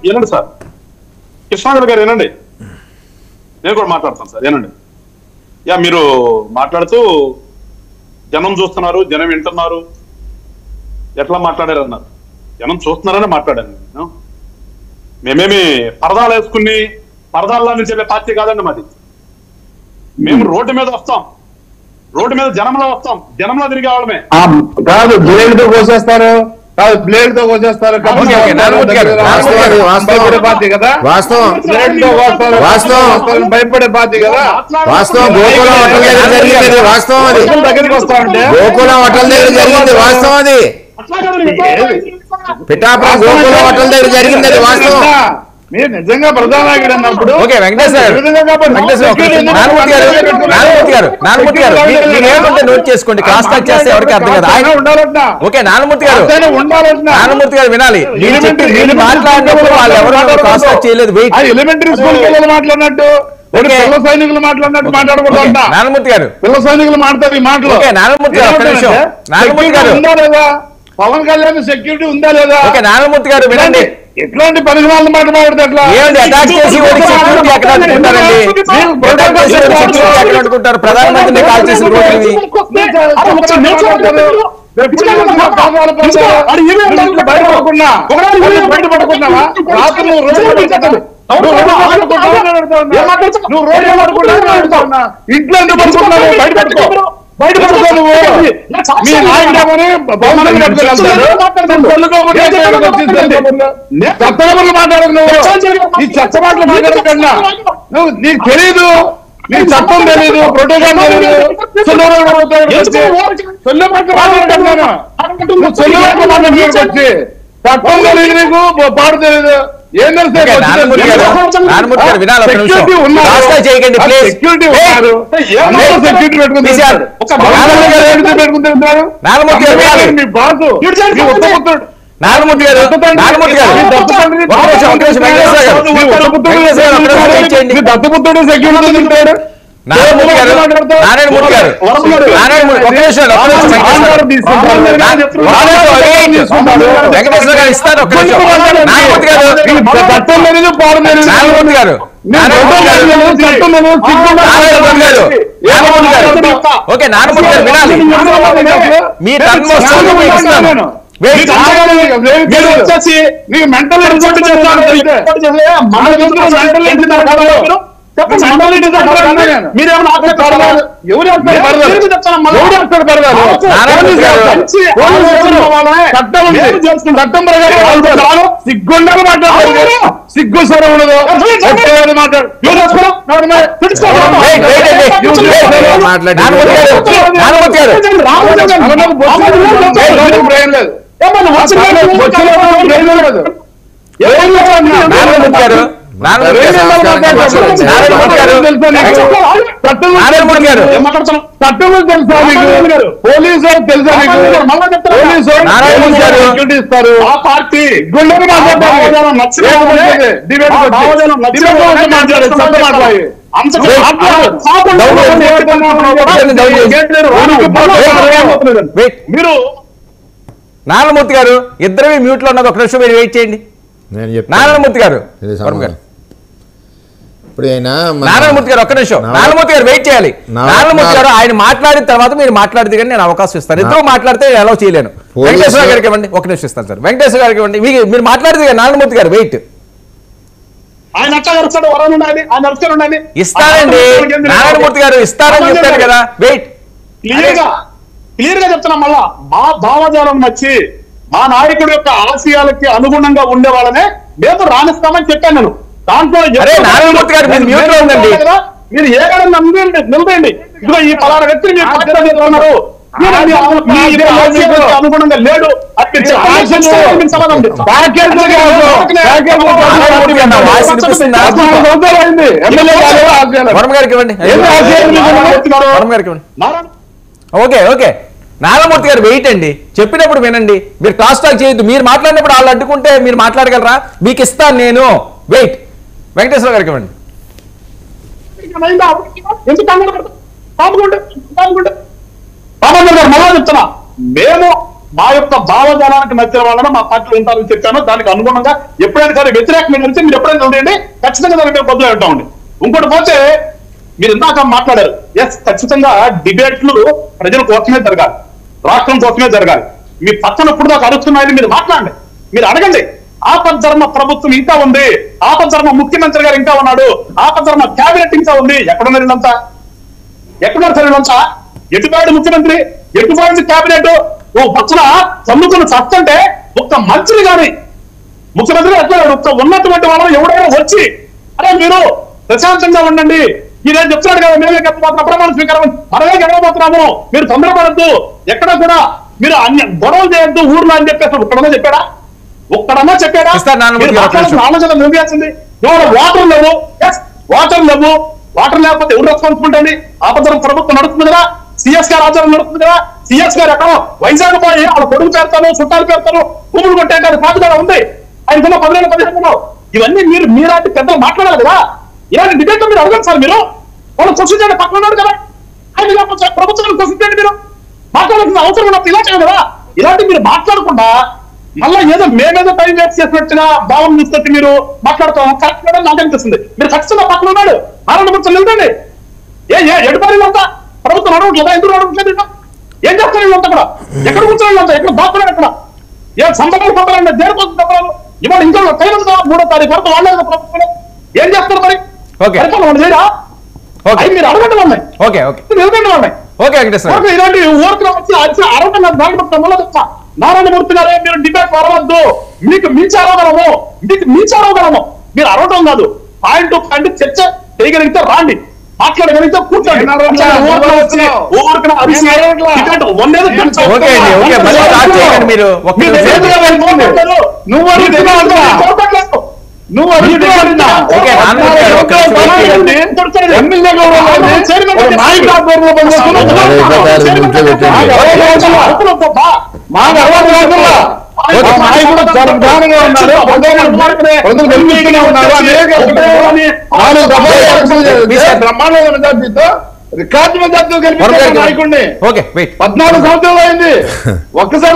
వినండి సార్, కృష్ణాగర్ గారు వినండి, నేను కూడా మాట్లాడతాను సార్, వినండి. మీరు మాట్లాడుతూ జనం చూస్తున్నారు, జనం వింటున్నారు, ఎట్లా మాట్లాడారు అన్నారు. జనం చూస్తున్నారని మాట్లాడాను నేను. మేమేమి పరదాలు వేసుకుని పరదాల్లో నుంచి వెళ్ళే పార్టీ కాదండి మాది. మేము రోడ్డు మీద వస్తాం, రోడ్డు మీద జనంలో వస్తాం, జనంలో తిరిగే వాళ్ళమే కాదు. బ్లేడ్ తో కోసేస్తారు, కాదు బ్లేడ్ తో కోసేస్తారు. పార్టీ కదా వాస్తవం, బ్లేడ్ తో కోస్తారు, వాస్తవం భయపడే పార్టీ కదా వాస్తవం. గోకులం హోటల్ దగ్గర జరిగింది వాస్తవం, అది దగ్గరికి వస్తామంటే గోకులం హోటల్ దగ్గర జరిగింది వాస్తవం, అది పిఠాపురం గోకులం హోటల్ దగ్గర జరిగింది, అది వాస్తవం. మీరు నిజంగా ప్రధాన నాయకుడు అన్నప్పుడు నోట్ చేసుకోండి, క్రాస్ టాక్ చేస్తే ఎవరికి అర్థం కదా. ఓకే నారాయణమూర్తి గారు, నారాయణమూర్తి గారు వినాలి, మీరు మాట్లాడినప్పుడు వాళ్ళు ఎవరు క్రాస్ టాక్ చేయలేదు. ఎలిమెంటరీ స్కూల్ పిల్లలు మాట్లాడినట్టు, పిల్ల సైనికులు మాట్లాడినట్టు మాట్లాడకూడదు. నారాయణమూర్తి గారు పిల్ల సైనికులు మాట్లాడతారు ఈ మాటలు. నారాయణమూర్తి గారు ఉందా లేదా, పవన్ కళ్యాణ్ సెక్యూరిటీ ఉందా లేదా? ఓకే నారాయణమూర్తి గారు వినండి, ఎట్లాంటి పరిమాణాలు మాట్లాడితే ఎట్లా? అనుకుంటారు ప్రధానమంత్రిని కాల్ చేసిన రోజుని బయటపడుకున్నావా? రాత్రి నువ్వు ఇంట్లో ఎందుకు పడుకున్నావు? బయటపడుకో, బయటపడుకో. నువ్వు మీ నాయకుడమని చెత్తగబుర్లు మాట్లాడదు. నువ్వు ఈ చెత్త మాటలు మాట్లాడకుండా నువ్వు నీకు తెలీదు, నీకు చట్టం తెలీదు, ప్రోటోకాల్ తెలీదు, చొల్లు మాట్లాడుకొచ్చి చట్టం తెలీదు, నీకు పాడు తెలీదు, ఏం తెలుసు? సెక్యూరిటీ ఉన్నారు, సెక్యూరిటీ ఉన్నారు, సెక్యూరిటీ పెట్టుకుంటారు. మీ బాసు నారాయణమూర్తి గారు, దత్తపుత్రుడు సెక్యూరిటీ తింటాడు. నారాయణమూర్తి గారు వెంకటేశ్వర గారు ఇస్తారు. నారాయణమూర్తి గారు ఓకే నారాయణమూర్తి గారు వినాలి, మీ మీకు మెంటల్ సిగ్గుండగా మాట్లాడారు, సిగ్గు సరే ఉండదు పోలీసు తెలుసా? ఇస్తారు ఆ పార్టీ గుండెలు మీరు నారాయణమూర్తి గారు ఇద్దరు మ్యూట్ లో ఉన్నది, ఒక నిమిషం మీరు వెయిట్ చేయండి. నారాయణమూర్తి గారు నారాయణమూర్తి గారు ఒక్క నిమిషం, నారాయణమూర్తి గారు వెయిట్ చేయాలి. నారాయణమూర్తి గారు ఆయన మాట్లాడిన తర్వాత మీరు మాట్లాడితే కానీ నేను అవకాశం ఇస్తాను. ఇద్దరు మాట్లాడితే ఎలా చేయలేను. వెంకటేశ్వర గారికి ఇవ్వండి, ఒక నిమిషం ఇస్తాను సార్. వెంకటేశ్వర గారికి ఇవ్వండి, మీరు మాట్లాడితే నారాయణమూర్తి గారు వెయిట్ ఇస్తారండి. నారాయణమూర్తి గారు ఇస్తారని చెప్తారు కదా, వెయిట్. క్లియర్ గా చెప్తున్నా, మళ్ళా మా భావజాలం నచ్చి మా నాయకుడి యొక్క ఆశయాలకి అనుగుణంగా ఉండే వాళ్ళనే మేము రాణిస్తామని చెప్పాను నేను. దాంట్లో నారాయణమూర్తి గారు మీరు ఏదైనా నిలబడండి, ఇదిగో ఈ పలానా వ్యక్తిని మీరు మాట్లాడుతున్నారు, అనుగుణంగా లేడు ఓకే ఓకే నారాయణమూర్తి గారు వెయిట్ అండి, చెప్పినప్పుడు వినండి, మీరు క్రాస్ టాక్ చేయొద్దు. మీరు మాట్లాడినప్పుడు వాళ్ళు అడ్డుకుంటే మీరు మాట్లాడగలరా? మీకు ఇస్తాను నేను, వెయిట్. వెంకటేశ్వర గారికి ఇవ్వండి. మళ్ళా చెప్తున్నా, మేము మా యొక్క భావజాలానికి నచ్చిన వాళ్ళని మా పార్టీలో ఉంటారని చెప్పాను. దానికి అనుగుణంగా ఎప్పుడైనా సరే వ్యతిరేకమైన నుంచి మీరు ఎప్పుడైనా ఉండండి, ఖచ్చితంగా దానికి మేము బదులు ఉంటామండి. ఇంకోటి పోతే మీరు ఇందాక మాట్లాడారు, ఎస్ ఖచ్చితంగా డిబేట్లు ప్రజల కోసమే జరగాలి, రాష్ట్రం కోసమే జరగాలి. మీ పక్కన ఇప్పుడు దాకా అరుస్తున్నాయని మీరు మాట్లాడండి, మీరు అడగండి. ఆపద్ధర్మ ప్రభుత్వం ఇంకా ఉంది, ఆపద్ధర్మ ముఖ్యమంత్రి గారు ఇంకా ఉన్నాడు, ఆపద్ధర్మ క్యాబినెట్ ఇంకా ఉంది. ఎక్కడున్నారు వీళ్ళంతా? ఎక్కడున్నారు సార్ వీళ్ళంతా? ఎటుబాడు ముఖ్యమంత్రి, ఎటుబాడు క్యాబినెట్? ఓ పక్కన చదువుకుని చస్తంటే ఒక్క మంత్రి గాని ముఖ్యమంత్రి ఎట్లా ఒక్క ఉన్నటువంటి వాళ్ళు ఎవడైనా వచ్చి అరే మీరు ప్రశాంతంగా ఉండండి, ఇదేం చెప్తున్నాడు కదా, మేమే చెప్పబోతున్నాం ప్రమాణ స్వీకారం, మనమే గెలవబోతున్నాము, మీరు తొందరపడద్దు, ఎక్కడ కూడా మీరు అన్ని గొడవలు చేయొద్దు ఊర్లో అని చెప్పేసి ఒక్కడన్నా చెప్పాడా? ఒక్కడన్నా చెప్పాడా? ఆలోచన నిర్వహించింది. వాటర్ లేవు, వాటర్ లేవు, వాటర్ లేకపోతే ఎవరు రెస్పాన్సిబిలిటీ అండి? ఆపద్ధర్మ ప్రభుత్వం నడుస్తుంది కదా, సిఎస్ గారు ఆచారం నడుస్తుంది కదా. సిఎస్ గారు ఎక్కడో వైజాగ్ పోయి వాళ్ళ కొడుకు పేరుతాను, చుట్టాలు పేరుతాను, భూములు కొట్టే సాధుగా ఉంది ఆయనకున్న 15 ఇవన్నీ మీలాంటి పెద్దలు మాట్లాడాలి కదా. ఇలాంటి డిబేట్ మీరు అడగండి సార్. మీరు వాళ్ళు క్వశ్చన్ పక్కన ఉన్నాడు కదా, ఆయన ప్రభుత్వాన్ని క్వశ్చన్ మీరు మాట్లాడాల్సిన అవసరం ఉన్నప్పుడు ఇలా చేయాలి కదా. ఇలాంటి మీరు మాట్లాడకుండా మళ్ళీ ఏదో మేమేదో టైం వేస్ట్ చేసినట్టుగా భావం తీసుకొచ్చి మీరు మాట్లాడుతాం కరెక్ట్ కూడా నాకు అనిపిస్తుంది. మీరు ఖచ్చితంగా పక్కన ఉన్నాడు నారాయణమూర్తి నిలదండి. ఎడుపారి అంతా ప్రభుత్వం నడవట్లేదా? ఎందుకు నడవట్లేదు? ఏం చేస్తారు వీళ్ళంతా కూడా? ఎక్కడ కూర్చొని అంతా ఎక్కడ దాక్కున్నాడు? ఎక్కడ ఏ సంబరాలు పంపాలంటే దేనికోసం సంబరాలు? ఇవాళ ఇంకా టైం 3వ తారీఖు వరకు వాళ్ళే ప్రభుత్వం ఏం చేస్తారు మరి? చేయరా? మీరు అడగండి వాళ్ళని, నిలబెట్టి వాళ్ళని. ఇలాంటి ఊరికి వచ్చి అరవై వల్ల చెప్తా నారాయణమూర్తి గారే మీరు డిబేట్ అరవద్దు, మీకు మించి అరవగలము, మీకు మించి అరవగలము. మీరు అరవటం కాదు, పాయింట్ టు పాయింట్ చర్చ చేయగలిగితే రాండి, మాట్లాడగలిగితే కూర్చోండి. రికార్డు 14 సంవత్సరాలు అయింది ఒక్కసారి